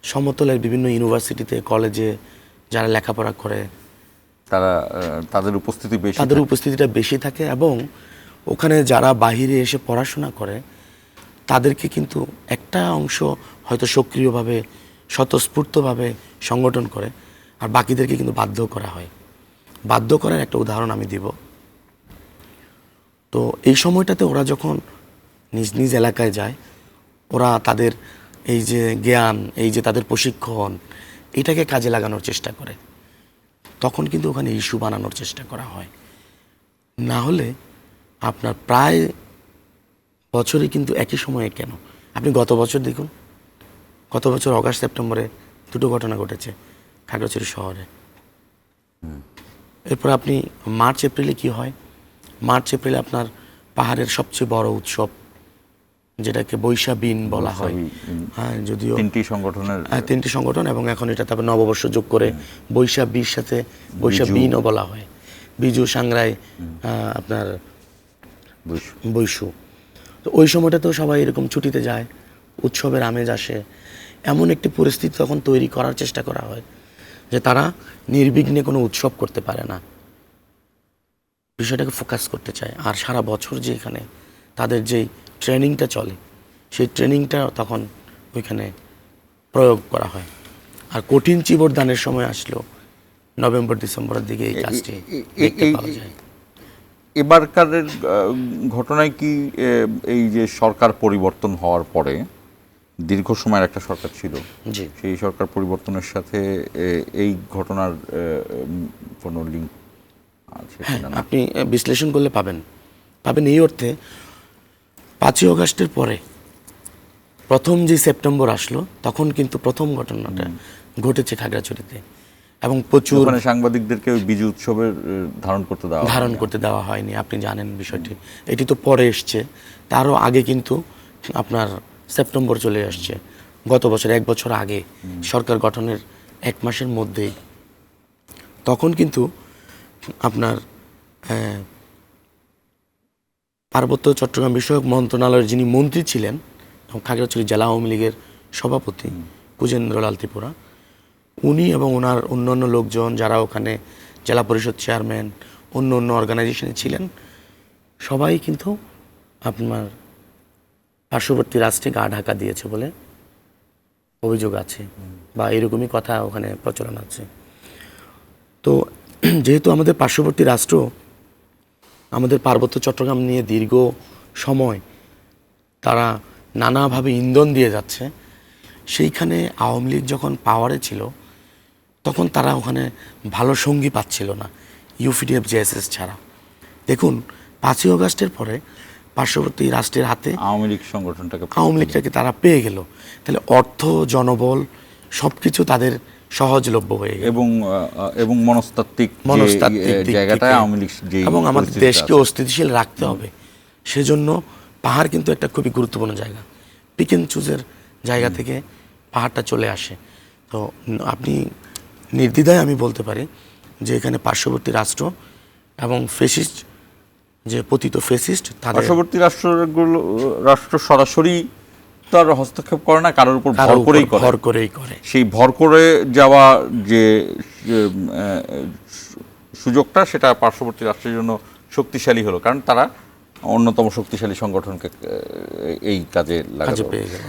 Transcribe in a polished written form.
সমতলের বিভিন্ন ইউনিভার্সিটিতে কলেজে যারা লেখাপড়া করে তারা তাদের উপস্থিতি বেশি, তাদের উপস্থিতিটা বেশি থাকে, এবং ওখানে যারা বাহিরে এসে পড়াশোনা করে তাদেরকে কিন্তু একটা অংশ হয়তো সক্রিয়ভাবে স্বতঃস্ফূর্তভাবে সংগঠন করে, আর বাকিদেরকে কিন্তু বাধ্য করা হয়। বাধ্য করার একটা উদাহরণ আমি দিব। তো এই সময়টাতে ওরা যখন নিজ নিজ এলাকায় যায়, ওরা তাদের এই যে জ্ঞান, এই যে তাদের প্রশিক্ষণ, এটাকে কাজে লাগানোর চেষ্টা করে। তখন কিন্তু ওখানে ইস্যু বানানোর চেষ্টা করা হয়। না হলে আপনার প্রায় বছরে কিন্তু একই সময়ে কেন, আপনি গত বছর দেখুন, গত বছর অগাস্ট সেপ্টেম্বরে দুটো ঘটনা ঘটেছে খাগড়াছড়ি শহরে। এরপর আপনি মার্চ এপ্রিলে কি হয়? মার্চ এপ্রিলে আপনার পাহাড়ের সবচেয়ে বড় উৎসব, যেটাকে বৈশাবিন বলা হয়। হ্যাঁ, যদিও তিনটি সংগঠন, এবং এখন এটা তারপর নববর্ষ যোগ করে বৈশাখীর সাথে বৈশাবিনও বলা হয়। বিজু, সাংরাই, আপনার বৈশু। তো ওই সময়টাতেও সবাই এরকম ছুটিতে যায়, উৎসবের আমেজ আসে। এমন একটি পরিস্থিতি তখন তৈরি করার চেষ্টা করা হয় যে তারা নির্বিঘ্নে কোনো উৎসব করতে পারে না, বিষয়টাকে ফোকাস করতে চায়। আর সারা বছর যে এখানে তাদের যেই ট্রেনিংটা চলে, সেই ট্রেনিংটা তখন ওইখানে প্রয়োগ করা হয়। আর কঠিন চিবর দানের সময় আসলো নভেম্বর ডিসেম্বরের দিকে এই কাজটি দেখতে পাওয়া যায়। এবারকার ঘটনায় কি এই যে সরকার পরিবর্তন হওয়ার পরে, দীর্ঘ সময়ের একটা সরকার ছিল, সেই সরকার পরিবর্তনের সাথে এই ঘটনার কোনো লিঙ্ক আছে? হ্যাঁ, আপনি বিশ্লেষণ করলে পাবেন এই অর্থে 5ই অগাস্টের পরে প্রথম যে সেপ্টেম্বর আসলো, তখন কিন্তু প্রথম ঘটনাটা ঘটেছে খাগড়াছড়িতে, এবং প্রচুর সাংবাদিকদেরকে বিজু উৎসবের ধারণ করতে দেওয়া হয়নি। আপনি জানেন বিষয়টি, এটি তো পরে এসছে। তারও আগে কিন্তু আপনার সেপ্টেম্বর চলে আসছে, গত বছর 1 বছর আগে, সরকার গঠনের 1 মাসের মধ্যেই। তখন কিন্তু আপনার পার্বত্য চট্টগ্রাম বিষয়ক মন্ত্রণালয়ের যিনি মন্ত্রী ছিলেন এবং খাগড়াছড়ি জেলা আওয়ামী লীগের সভাপতি কুজেন্দ্রলাল ত্রিপুরা, উনি এবং ওনার অন্যান্য লোকজন যারা ওখানে জেলা পরিষদ চেয়ারম্যান, অন্য অন্য অর্গানাইজেশনে ছিলেন, সবাই কিন্তু আপনার পার্শ্ববর্তী রাষ্ট্রে গা ঢাকা দিয়েছে বলে অভিযোগ আছে, বা এরকমই কথা ওখানে প্রচলন আছে। তো যেহেতু আমাদের পার্শ্ববর্তী রাষ্ট্র আমাদের পার্বত্য চট্টগ্রাম নিয়ে দীর্ঘ সময় তারা নানাভাবে ইন্ধন দিয়ে যাচ্ছে, সেইখানে আওয়ামী লীগ যখন পাওয়ারে ছিল তখন তারা ওখানে ভালো সঙ্গী পাচ্ছিল না ইউপিডিএফ জেএসএস ছাড়া। দেখুন 5ই অগাস্টের পরে পার্শ্ববর্তী রাষ্ট্রের হাতে আওয়ামী লীগটাকে তারা পেয়ে গেল, তাহলে অর্থ, জনবল সবকিছু তাদের সহজলভ্য হয়ে গেল, এবং মনস্তাত্ত্বিক জায়গাটায় আওয়ামী লীগ, এবং আমাদের দেশকে অস্থিতিশীল রাখতে হবে, সেজন্য পাহাড় কিন্তু একটা খুবই গুরুত্বপূর্ণ জায়গা। পিক এন্ড চুজের জায়গা থেকে পাহাড়টা চলে আসে। তো আপনি নির্দ্বিধায় আমি বলতে পারি যে এখানে পার্শ্ববর্তী রাষ্ট্র এবং ফেসিস্ট, যে পতিত ফেসিস্ট, পার্শ্ববর্তী রাষ্ট্র সরাসরি তার হস্তক্ষেপ করে না, কারোর উপর ভর করেই করে। সেই ভর করে যাওয়া যে সুযোগটা, সেটা পার্শ্ববর্তী রাষ্ট্রের জন্য শক্তিশালী হলো, কারণ তারা অন্যতম শক্তিশালী সংগঠনকে এই কাজে লাগাতে পেয়ে গেল।